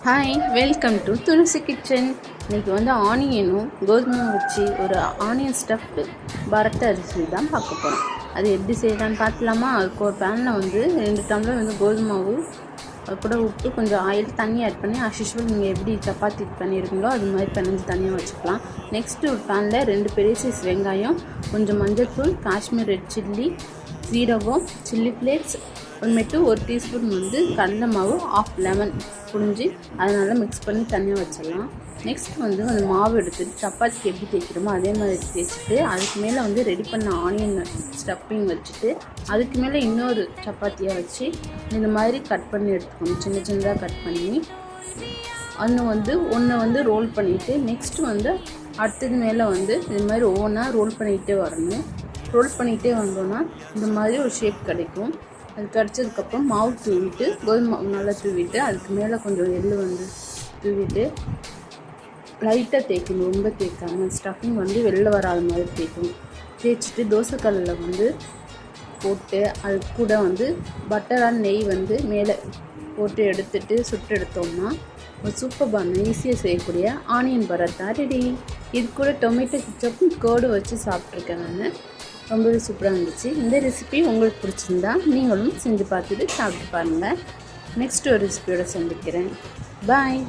Hi, welcome to Tulasi kitchen. இன்றைக்கி வந்து ஆனியனும் கோதுமையும் வச்சு ஒரு ஆனியன் ஸ்டஃப்டு பரட்ட அரிசி தான் பார்க்க போகிறோம். அது எப்படி செய்யலான்னு பார்க்கலாமா? அதுக்கு ஒரு பேனில் வந்து 2 டம்ளர் வந்து கோதுமாவு, அது கூட உப்பு, கொஞ்சம் ஆயில், தண்ணி ஆட் பண்ணி அஸ்யூஷுவல் நீங்கள் எப்படி சப்பாத்தி பண்ணியிருக்கீங்களோ அது மாதிரி பிணைஞ்சு தனியாக வச்சுக்கலாம். நெக்ஸ்ட்டு ஒரு பேனில் 2 பெரிய சைஸ் வெங்காயம், கொஞ்சம் மஞ்சள்தூள், காஷ்மீர் ரெட் சில்லி, சீரகம், சில்லி ஃப்ளேக்ஸ், அப்புறமேட்டு 1 டீஸ்பூன் வந்து கடலை மாவு, 1/2 லெமன் புழிஞ்சு அதனால் மிக்ஸ் பண்ணி தனியாக வச்சிடலாம். நெக்ஸ்ட் வந்து அந்த மாவு எடுத்துட்டு சப்பாத்திக்கு எப்படி தேய்க்கிறோமோ அதே மாதிரி தேய்ச்சிட்டு அதுக்கு மேலே வந்து ரெடி பண்ண ஆனியன் ஸ்டஃப்பிங் வச்சுட்டு அதுக்கு மேலே இன்னொரு சப்பாத்தியாக வச்சு இந்த மாதிரி கட் பண்ணி எடுத்துக்கணும். சின்ன சின்னதாக கட் பண்ணி ஒன்று வந்து ரோல் பண்ணிவிட்டு நெக்ஸ்ட்டு வந்து அடுத்தது மேலே வந்து இது மாதிரி ஒவ்வொன்றா ரோல் பண்ணிகிட்டே வரணும். ரோல் பண்ணிகிட்டே வந்தோன்னா இந்த மாதிரி ஒரு ஷேப் கிடைக்கும். அது கிடச்சதுக்கப்புறம் மாவு தூவிட்டு, கோதுமை மாவு நல்லா தூவிட்டு, அதுக்கு மேலே கொஞ்சம் எள்ளு வந்து தூவிட்டு லைட்டாக தேய்க்கணும், ரொம்ப தேய்க்காமல். ஸ்டஃபிங் வந்து வெளில வராத மாதிரி தேய்க்கணும். தேய்ச்சிட்டு தோசைக்கல்லில் வந்து போட்டு அது கூட வந்து பட்டரான நெய் வந்து மேலே போட்டு எடுத்துட்டு சுட்டு எடுத்தோம்னா ஒரு சூப்பர் ஈஸியாக செய்யக்கூடிய ஆனியன் பரோட்டா ரெடி. இது கூட டொமேட்டோ கெச்சப்பும் கேர்டு வச்சு சாப்பிட்ருக்கேன் நான். ரொம்பவே சூப்பராக இருந்துச்சு. இந்த ரெசிபி உங்களுக்கு பிடிச்சிருந்தா நீங்களும் செஞ்சு பார்த்துட்டு சாப்பிட்டு பாருங்கள். நெக்ஸ்ட் ஒரு ரெசிபியோட சந்திக்கிறேன். பாய்.